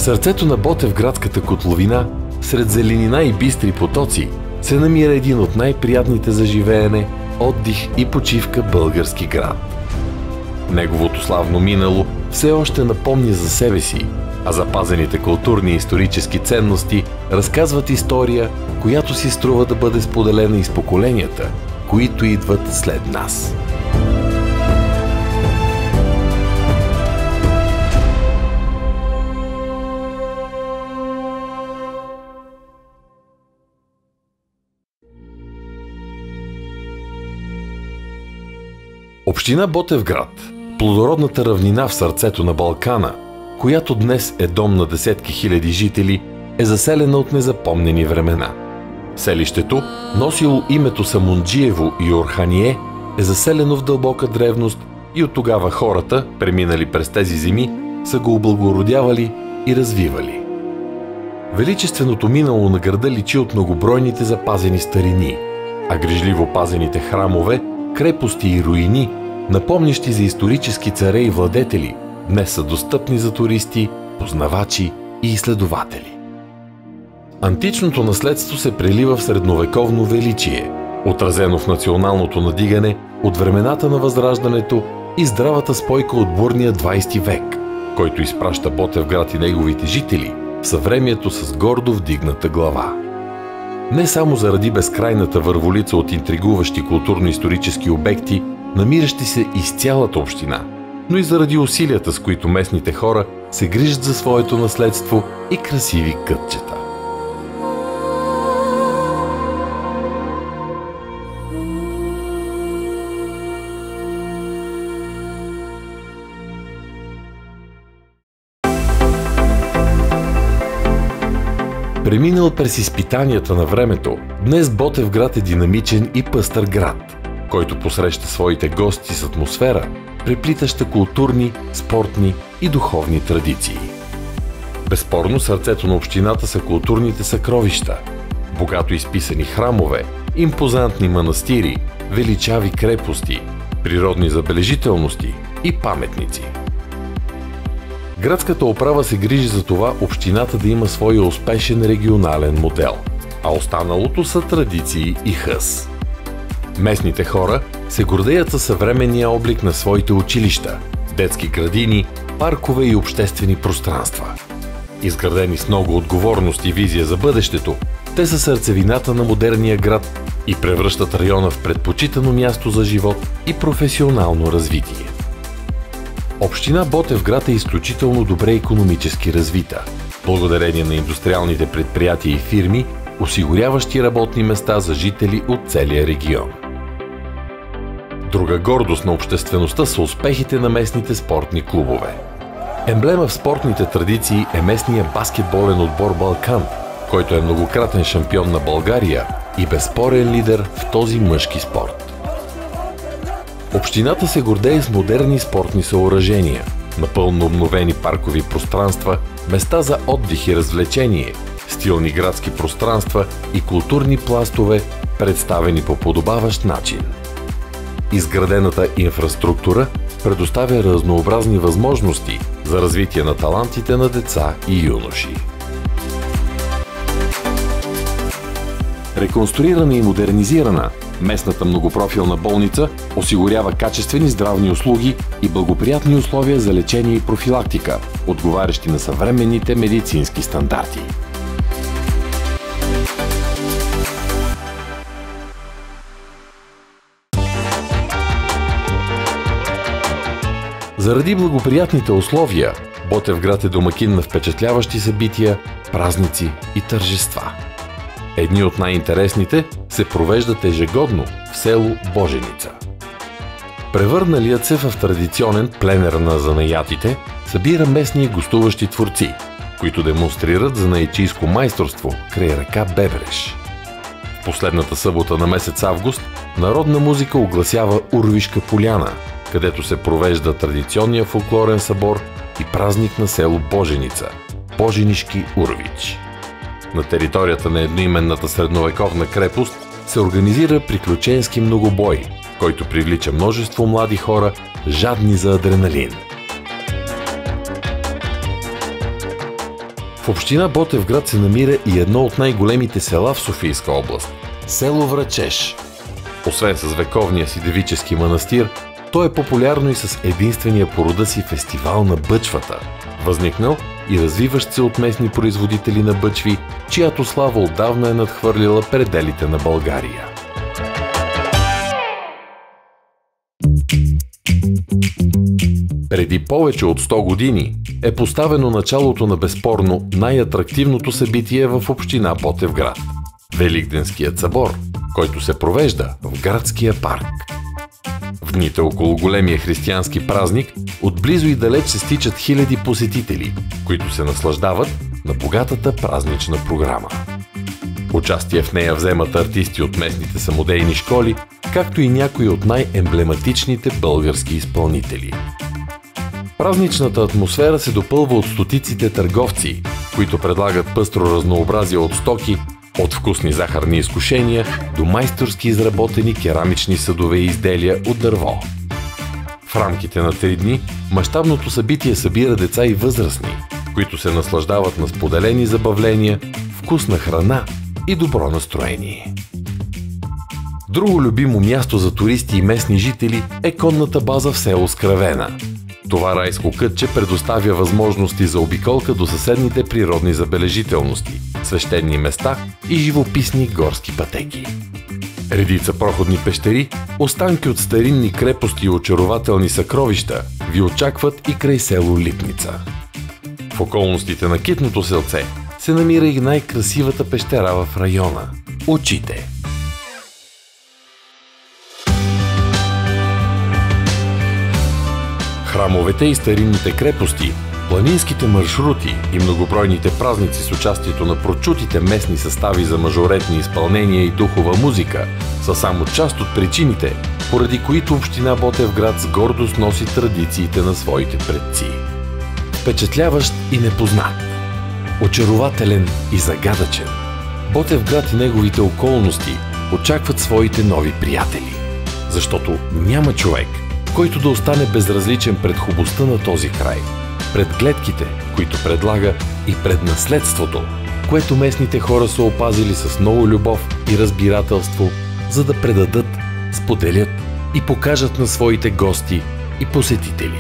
сърцето на Ботевградската котловина, сред зеленина и бистри потоци, се намира един от най-приятните за живеене, отдих и почивка български град. Неговото славно минало все още напомня за себе си, а запазените културни и исторически ценности разказват история, която си струва да бъде споделена и с поколенията, които идват след нас. Община Ботевград, плодородната равнина в сърцето на Балкана, която днес е дом на десетки хиляди жители, е заселена от незапомнени времена. Селището, носило името Самунджиево и Орхание, е заселено в дълбока древност и от тогава хората, преминали през тези земи, са го облагородявали и развивали. Величественото минало на града личи от многобройните запазени старини, а грижливо пазените храмове, крепости и руини, напомнящи за исторически царе и владетели, днес са достъпни за туристи, познавачи и изследователи. Античното наследство се прелива в средновековно величие, отразено в националното надигане от времената на Възраждането и здравата спойка от бурния 20 век, който изпраща Ботевград и неговите жители в съвремието с гордо вдигната глава. Не само заради безкрайната върволица от интригуващи културно-исторически обекти, намиращи се из цялата община, но и заради усилията, с които местните хора се грижат за своето наследство и красиви кътчета. Преминал през изпитанията на времето, днес Ботевград е динамичен и пъстър град, който посреща своите гости с атмосфера, преплитаща културни, спортни и духовни традиции. Безспорно сърцето на общината са културните съкровища, богато изписани храмове, импозантни манастири, величави крепости, природни забележителности и паметници. Градската управа се грижи за това общината да има своя успешен регионален модел, а останалото са традиции и хъс. Местните хора се гордеят със съвременния облик на своите училища, детски градини, паркове и обществени пространства. Изградени с много отговорност и визия за бъдещето, те са сърцевината на модерния град и превръщат района в предпочитано място за живот и професионално развитие. Община Ботевград е изключително добре икономически развита, благодарение на индустриалните предприятия и фирми, осигуряващи работни места за жители от целия регион. Друга гордост на обществеността са успехите на местните спортни клубове. Емблема в спортните традиции е местния баскетболен отбор Балкан, който е многократен шампион на България и безспорен лидер в този мъжки спорт. Общината се гордее с модерни спортни съоръжения, напълно обновени паркови пространства, места за отдих и развлечение, стилни градски пространства и културни пластове, представени по подобаващ начин. Изградената инфраструктура предоставя разнообразни възможности за развитие на талантите на деца и юноши. Реконструирана и модернизирана, местната многопрофилна болница осигурява качествени здравни услуги и благоприятни условия за лечение и профилактика, отговарящи на съвременните медицински стандарти. Заради благоприятните условия, Ботевград е домакин на впечатляващи събития, празници и тържества. Едни от най-интересните се провеждат ежегодно в село Боженица. Превърналият се в традиционен пленер на занаятите, събира местни и гостуващи творци, които демонстрират занаятчийско майсторство край река Бебреш. В последната събота на месец август народна музика огласява Урвишка поляна, където се провежда традиционния фолклорен събор и празник на село Боженица – Боженишки Урвич. На територията на едноименната средновековна крепост се организира приключенски многобой, който привлича множество млади хора, жадни за адреналин. В община Ботевград се намира и едно от най-големите села в Софийска област – село Врачеш. Освен с вековния си девически манастир, то е популярно и с единствения по рода си фестивал на бъчвата, възникнал и развиващ се от местни производители на бъчви, чиято слава отдавна е надхвърлила пределите на България. Преди повече от 100 години е поставено началото на безспорно най-атрактивното събитие в община Ботевград – Великденският събор, който се провежда в градския парк. В дните около големия християнски празник отблизо и далеч се стичат хиляди посетители, които се наслаждават на богатата празнична програма. Участие в нея вземат артисти от местните самодейни школи, както и някои от най-емблематичните български изпълнители. Празничната атмосфера се допълва от стотиците търговци, които предлагат пъстро разнообразие от стоки, от вкусни захарни изкушения до майсторски изработени керамични съдове и изделия от дърво. В рамките на 3 дни мащабното събитие събира деца и възрастни, които се наслаждават на споделени забавления, вкусна храна и добро настроение. Друго любимо място за туристи и местни жители е конната база в село Скравена. Това райско кътче предоставя възможности за обиколка до съседните природни забележителности, свещени места и живописни горски пътеки. Редица проходни пещери, останки от старинни крепости и очарователни съкровища ви очакват и край село Липница. В околностите на китното селце се намира и най-красивата пещера в района – Очите. Храмовете и старинните крепости, планинските маршрути и многобройните празници с участието на прочутите местни състави за мажоретни изпълнения и духова музика са само част от причините, поради които община Ботевград с гордост носи традициите на своите предци. Впечатляващ и непознат, очарователен и загадъчен, Ботевград и неговите околности очакват своите нови приятели, защото няма човек, който да остане безразличен пред хубостта на този край, пред гледките, които предлага, и пред наследството, което местните хора са опазили с много любов и разбирателство, за да предадат, споделят и покажат на своите гости и посетители.